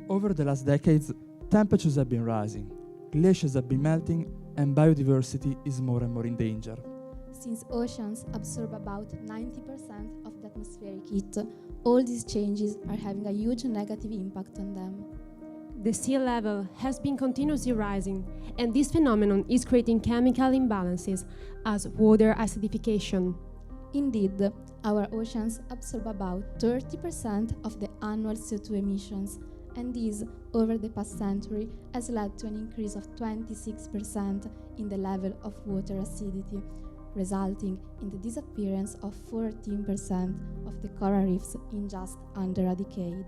Over the last decades, temperatures have been rising, glaciers have been melting, and biodiversity is more and more in danger. Since oceans absorb about 90% of the atmospheric heat, all these changes are having a huge negative impact on them. The sea level has been continuously rising, and this phenomenon is creating chemical imbalances as water acidification. Indeed, our oceans absorb about 30% of the annual CO2 emissions, and this, over the past century, has led to an increase of 26% in the level of water acidity, resulting in the disappearance of 14% of the coral reefs in just under a decade.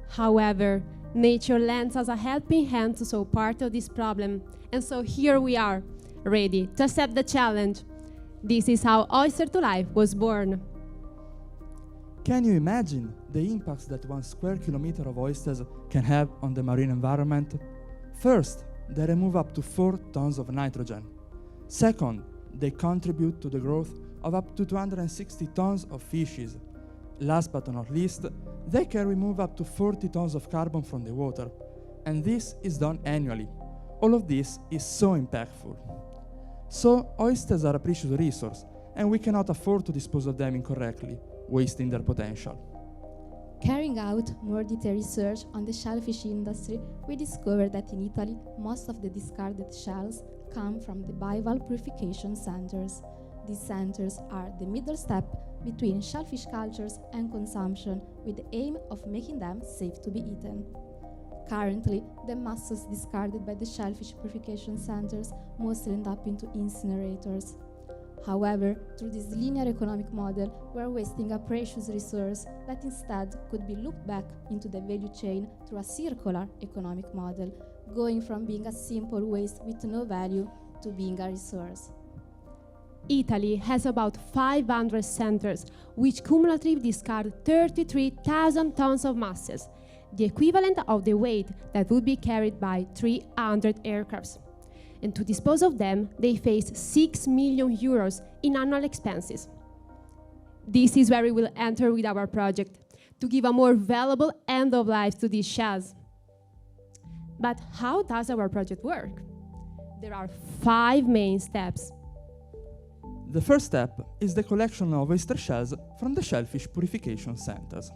However, nature lends us a helping hand to solve part of this problem, and so here we are, ready to accept the challenge. This is how Oyster to Life was born. Can you imagine the impacts that 1 square kilometer of oysters can have on the marine environment? First, they remove up to 4 tons of nitrogen. Second, they contribute to the growth of up to 260 tons of fishes. Last but not least, they can remove up to 40 tons of carbon from the water, and this is done annually. All of this is so impactful. So, oysters are a precious resource, and we cannot afford to dispose of them incorrectly, wasting their potential. Carrying out more detailed research on the shellfish industry, we discovered that in Italy, most of the discarded shells come from the bivalve purification centers. These centers are the middle step between shellfish cultures and consumption, with the aim of making them safe to be eaten. Currently, the mussels discarded by the shellfish purification centers mostly end up into incinerators. However, through this linear economic model, we are wasting a precious resource that instead could be looped back into the value chain through a circular economic model, going from being a simple waste with no value to being a resource. Italy has about 500 centers, which cumulatively discard 33,000 tons of mussels, the equivalent of the weight that would be carried by 300 aircrafts. And to dispose of them, they face 6 million euros in annual expenses. This is where we will enter with our project, to give a more valuable end of life to these shells. But how does our project work? There are 5 main steps. The first step is the collection of oyster shells from the shellfish purification centers.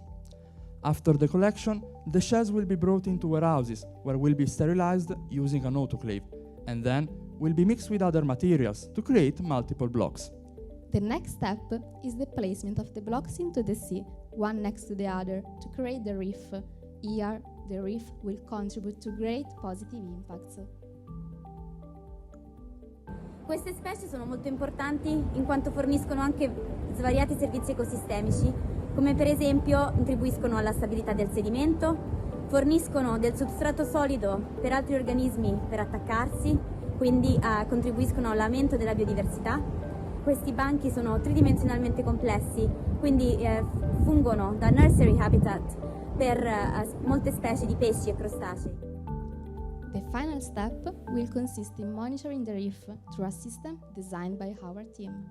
After the collection, the shells will be brought into warehouses where will be sterilized using an autoclave, and then will be mixed with other materials to create multiple blocks. The next step is the placement of the blocks into the sea, one next to the other, to create the reef. Here, the reef will contribute to great positive impacts. Queste specie sono molto importanti in quanto forniscono anche svariati servizi ecosistemici, come per esempio contribuiscono alla stabilità del sedimento, forniscono del substrato solido per altri organismi per attaccarsi, quindi contribuiscono all'aumento della biodiversità. Questi banchi sono tridimensionalmente complessi, quindi fungono da nursery habitat per molte specie di pesci e crostacei. The final step will consist in monitoring the reef through a system designed by our team.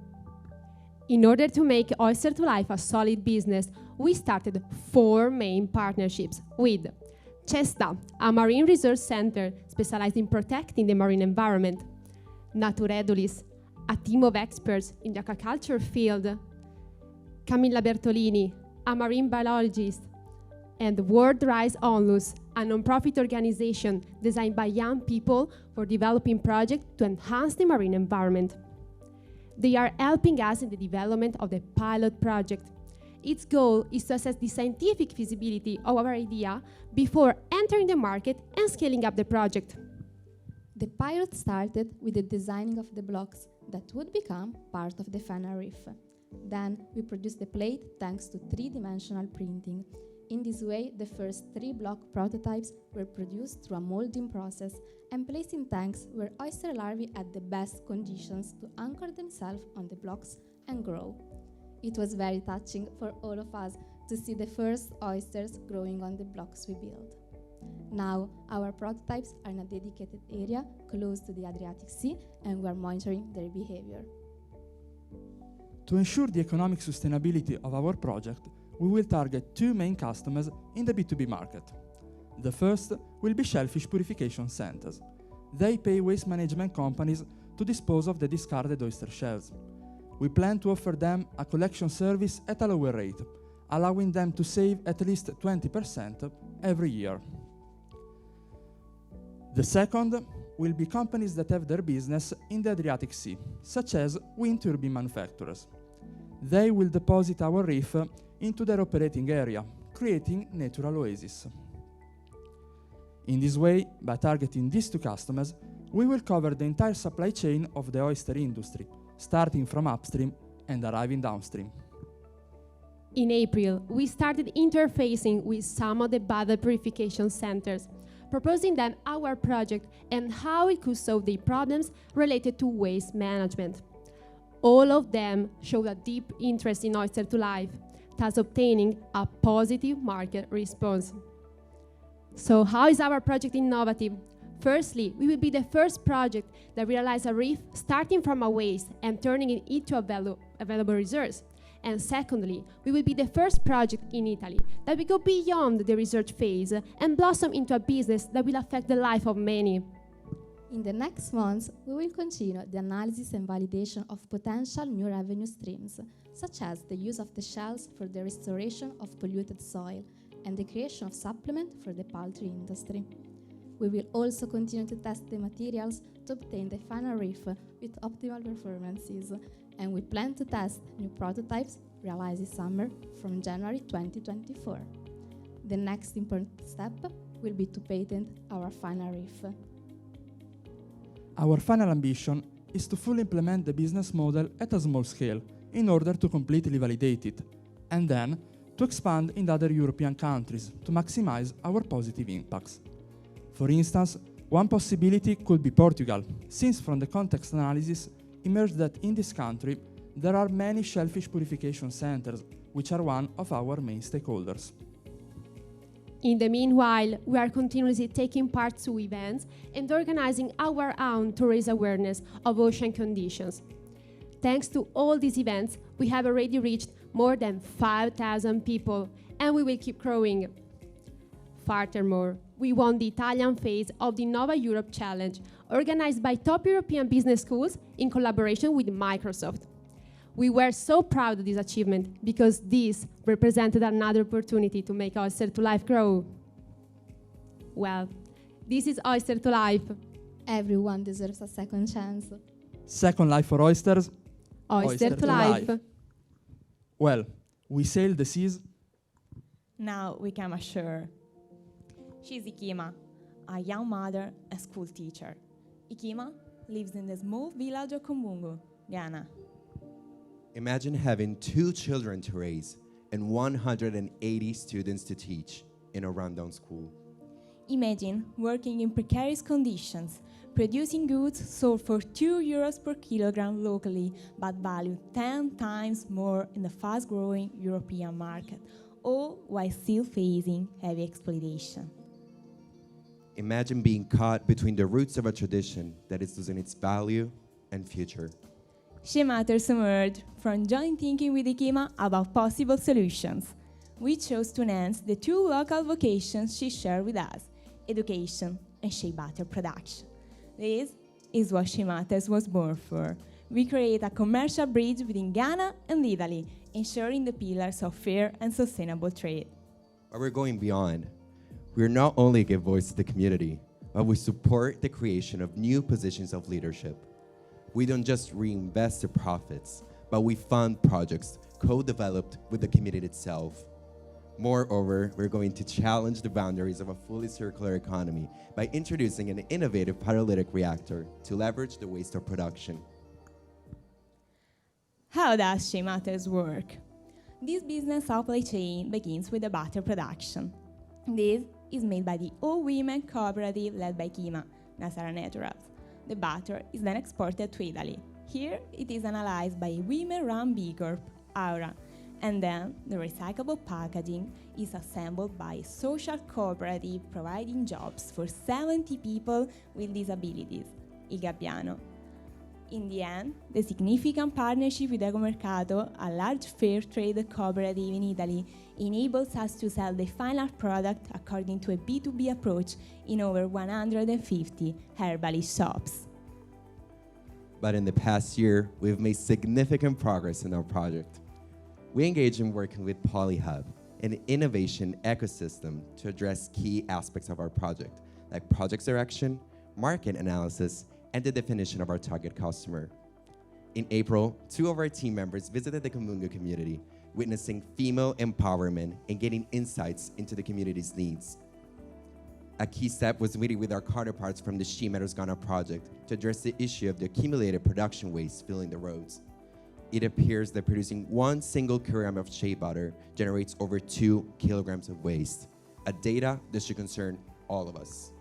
In order to make Oyster to Life a solid business, we started 4 main partnerships with CESTA, a marine research center specialized in protecting the marine environment; Naturedulis, a team of experts in the aquaculture field; Camilla Bertolini, a marine biologist; and World Rise Onlus, a non-profit organization designed by young people for developing projects to enhance the marine environment. They are helping us in the development of the pilot project. Its goal is to assess the scientific feasibility of our idea before entering the market and scaling up the project. The pilot started with the designing of the blocks that would become part of the final reef. Then we produced the plate thanks to 3-dimensional printing. In this way, the first 3 block prototypes were produced through a molding process and placed in tanks where oyster larvae had the best conditions to anchor themselves on the blocks and grow. It was very touching for all of us to see the first oysters growing on the blocks we built. Now, our prototypes are in a dedicated area close to the Adriatic Sea, and we are monitoring their behavior. To ensure the economic sustainability of our project, we will target 2 main customers in the B2B market. The first will be shellfish purification centers. They pay waste management companies to dispose of the discarded oyster shells. We plan to offer them a collection service at a lower rate, allowing them to save at least 20% every year. The second will be companies that have their business in the Adriatic Sea, such as wind turbine manufacturers. They will deposit our reef into their operating area, creating natural oases. In this way, by targeting these two customers, we will cover the entire supply chain of the oyster industry, starting from upstream and arriving downstream. In April, we started interfacing with some of the bottle purification centers, proposing them our project and how it could solve their problems related to waste management. All of them showed a deep interest in Oyster to Life, thus obtaining a positive market response. So how is our project innovative? Firstly, we will be the first project that realizes a reef starting from a waste and turning it into available resource. And secondly, we will be the first project in Italy that will go beyond the research phase and blossom into a business that will affect the life of many. In the next months, we will continue the analysis and validation of potential new revenue streams, such as the use of the shells for the restoration of polluted soil and the creation of supplement for the poultry industry. We will also continue to test the materials to obtain the final reef with optimal performances, and we plan to test new prototypes realized this summer from January 2024. The next important step will be to patent our final reef. Our final ambition is to fully implement the business model at a small scale in order to completely validate it, and then to expand in other European countries to maximize our positive impacts. For instance, one possibility could be Portugal, since from the context analysis emerged that in this country there are many shellfish purification centers, which are one of our main stakeholders. In the meanwhile, we are continuously taking part to events and organizing our own to raise awareness of ocean conditions. Thanks to all these events, we have already reached more than 5,000 people, and we will keep growing. Furthermore, we won the Italian phase of the Innova Europe Challenge, organized by top European business schools in collaboration with Microsoft. We were so proud of this achievement because this represented another opportunity to make Oyster to Life grow. Well, this is Oyster to Life. Everyone deserves a second chance. Second life for oysters. Oyster to Life. Well, we sailed the seas. Now we come ashore. She's Ikima, a young mother and school teacher. Ikima lives in the small village of Kumbungu, Ghana. Imagine having 2 children to raise and 180 students to teach in a rundown school. Imagine working in precarious conditions, producing goods sold for €2 per kilogram locally, but valued 10 times more in the fast-growing European market, all while still facing heavy exploitation. Imagine being caught between the roots of a tradition that is losing its value and future. She Matters emerged from joint thinking with Ikima about possible solutions. We chose to enhance the 2 local vocations she shared with us, education and shea butter production. This is what She Matters was born for. We create a commercial bridge between Ghana and Italy, ensuring the pillars of fair and sustainable trade. But we're going beyond. We not only give voice to the community, but we support the creation of new positions of leadership. We don't just reinvest the profits, but we fund projects co-developed with the community itself. Moreover, we're going to challenge the boundaries of a fully circular economy by introducing an innovative pyrolytic reactor to leverage the waste of production. How does She Matters work? This business supply chain begins with the butter production. This is made by the all-women cooperative led by Kima, Nasara Naturals. The butter is then exported to Italy. Here, it is analyzed by a women-run B Corp, Aura, and then the recyclable packaging is assembled by a social cooperative providing jobs for 70 people with disabilities, Il Gabbiano. In the end, the significant partnership with Ecomercato, a large fair trade cooperative in Italy, enables us to sell the final product according to a B2B approach in over 150 herbalist shops. But in the past year, we've made significant progress in our project. We engaged in working with PolyHub, an innovation ecosystem to address key aspects of our project, like project direction, market analysis, and the definition of our target customer. In April, 2 of our team members visited the Comungo community, witnessing female empowerment and getting insights into the community's needs. A key step was meeting with our counterparts from the She Matters Ghana project to address the issue of the accumulated production waste filling the roads. It appears that producing 1 single kilogram of shea butter generates over 2 kilograms of waste, a data that should concern all of us.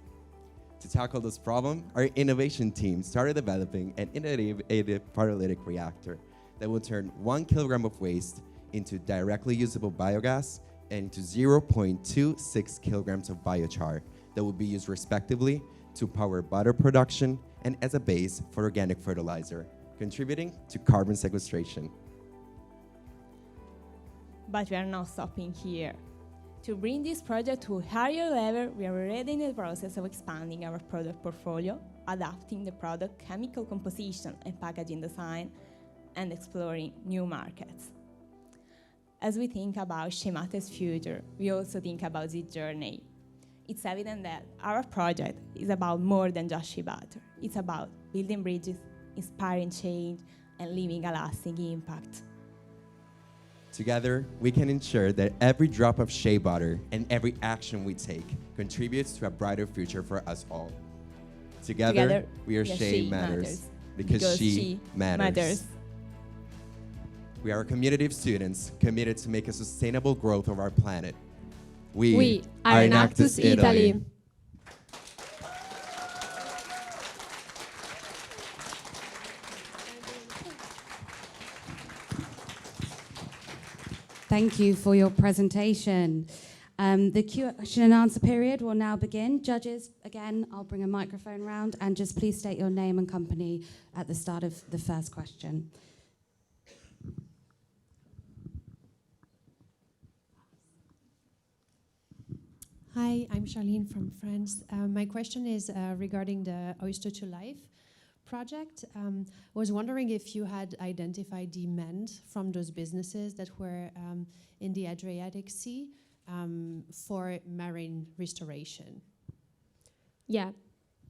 To tackle this problem, our innovation team started developing an innovative pyrolytic reactor that will turn 1 kilogram of waste into directly usable biogas and into 0.26 kilograms of biochar that will be used respectively to power butter production and as a base for organic fertilizer, contributing to carbon sequestration. But we are not stopping here. To bring this project to a higher level, we are already in the process of expanding our product portfolio, adapting the product chemical composition and packaging design, and exploring new markets. As we think about She Matters' future, we also think about this journey. It's evident that our project is about more than just shea butter. It's about building bridges, inspiring change, and leaving a lasting impact. Together, we can ensure that every drop of shea butter and every action we take contributes to a brighter future for us all. Together we are Shea Matters, because she matters. We are a community of students committed to make a sustainable growth of our planet. We are Enactus Italy. Thank you for your presentation. The question and answer period will now begin. Judges, again, I'll bring a microphone round and just please state your name and company at the start of the first question. Hi, I'm Charlene from France. My question is regarding the Oyster to Life project. I was wondering if you had identified demand from those businesses that were in the Adriatic Sea for marine restoration. Yeah,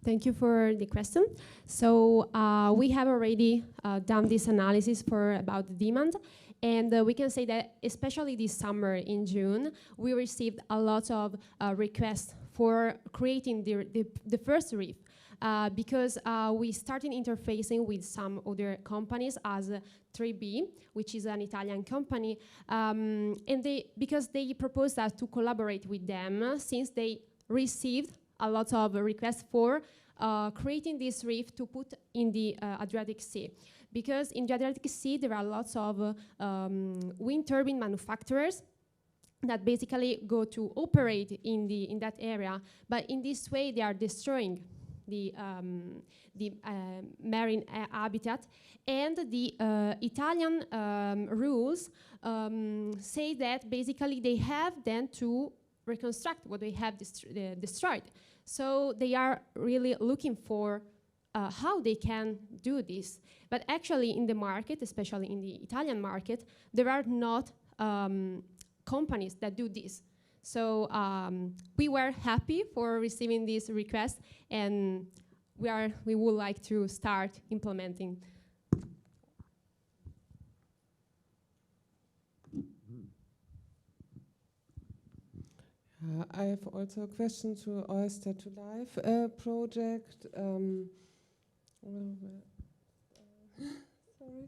thank you for the question. So we have already done this analysis for about the demand, and we can say that especially this summer in June, we received a lot of requests for creating the first reef. Because we started interfacing with some other companies as 3B, which is an Italian company, and because they proposed us to collaborate with them since they received a lot of requests for creating this reef to put in the Adriatic Sea. Because in the Adriatic Sea there are lots of wind turbine manufacturers that basically go to operate in that area, but in this way they are destroying the marine habitat, and the Italian rules say that basically they have then to reconstruct what they have destroyed. So they are really looking for how they can do this. But actually in the market, especially in the Italian market, there are not companies that do this. So we were happy for receiving this request, and we would like to start implementing. I have also a question to Oyster to Life project. Sorry.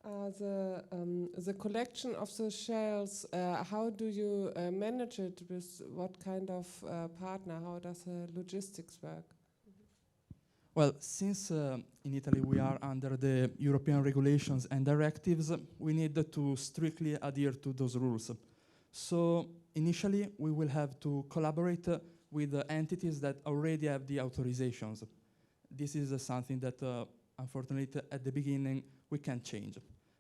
The collection of the shells, how do you manage it? With what kind of partner? How does the logistics work? Well, since in Italy we are under the European regulations and directives, we need to strictly adhere to those rules. So initially we will have to collaborate with entities that already have the authorizations. This is something that unfortunately, at the beginning, we can change.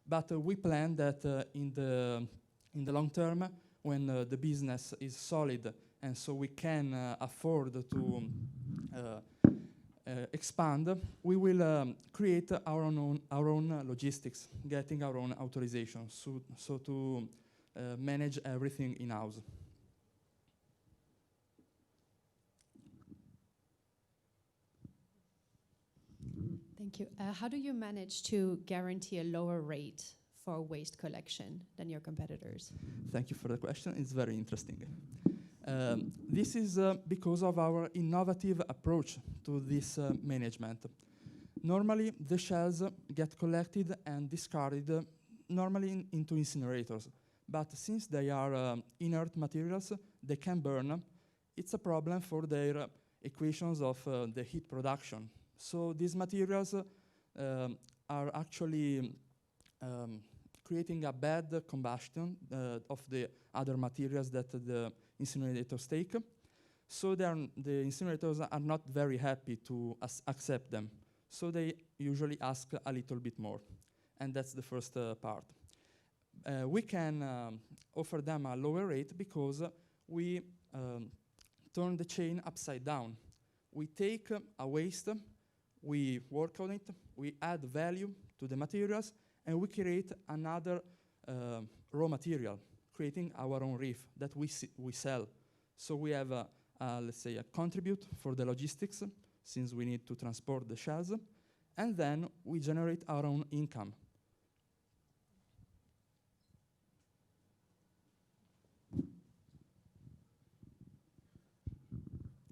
But we plan that in the long term, when the business is solid, and so we can afford to expand, we will create our own logistics, getting our own authorization, so to manage everything in-house. Thank you. How do you manage to guarantee a lower rate for waste collection than your competitors? Thank you for the question. It's very interesting. This is because of our innovative approach to this management. Normally, the shells get collected and discarded normally into incinerators. But since they are inert materials, they can burn. It's a problem for their equations of the heat production. So these materials are actually creating a bad combustion of the other materials that the incinerators take. So the incinerators are not very happy to accept them. So they usually ask a little bit more. And that's the first part. We can offer them a lower rate because we turn the chain upside down. We take a waste, we work on it, we add value to the materials, and we create another raw material, creating our own reef that we sell. So we have, let's say, a contribute for the logistics, since we need to transport the shells, and then we generate our own income.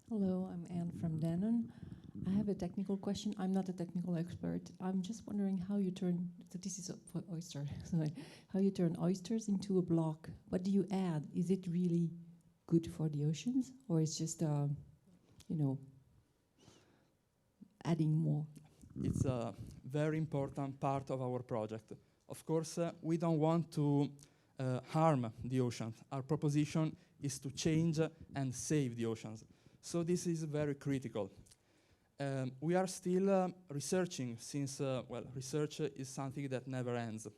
Hello, I'm Anne from Danone. I have a technical question. I'm not a technical expert. I'm just wondering how you turn, so this is for oyster, sorry, how you turn oysters into a block. What do you add? Is it really good for the oceans, or it's just, you know, adding more? It's a very important part of our project. Of course, we don't want to harm the oceans. Our proposition is to change and save the oceans. So this is very critical. We are still researching, since, well, research is something that never ends.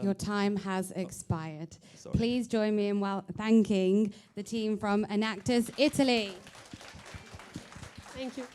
Your time has expired. Sorry. Please join me in thanking the team from Enactus, Italy. Thank you.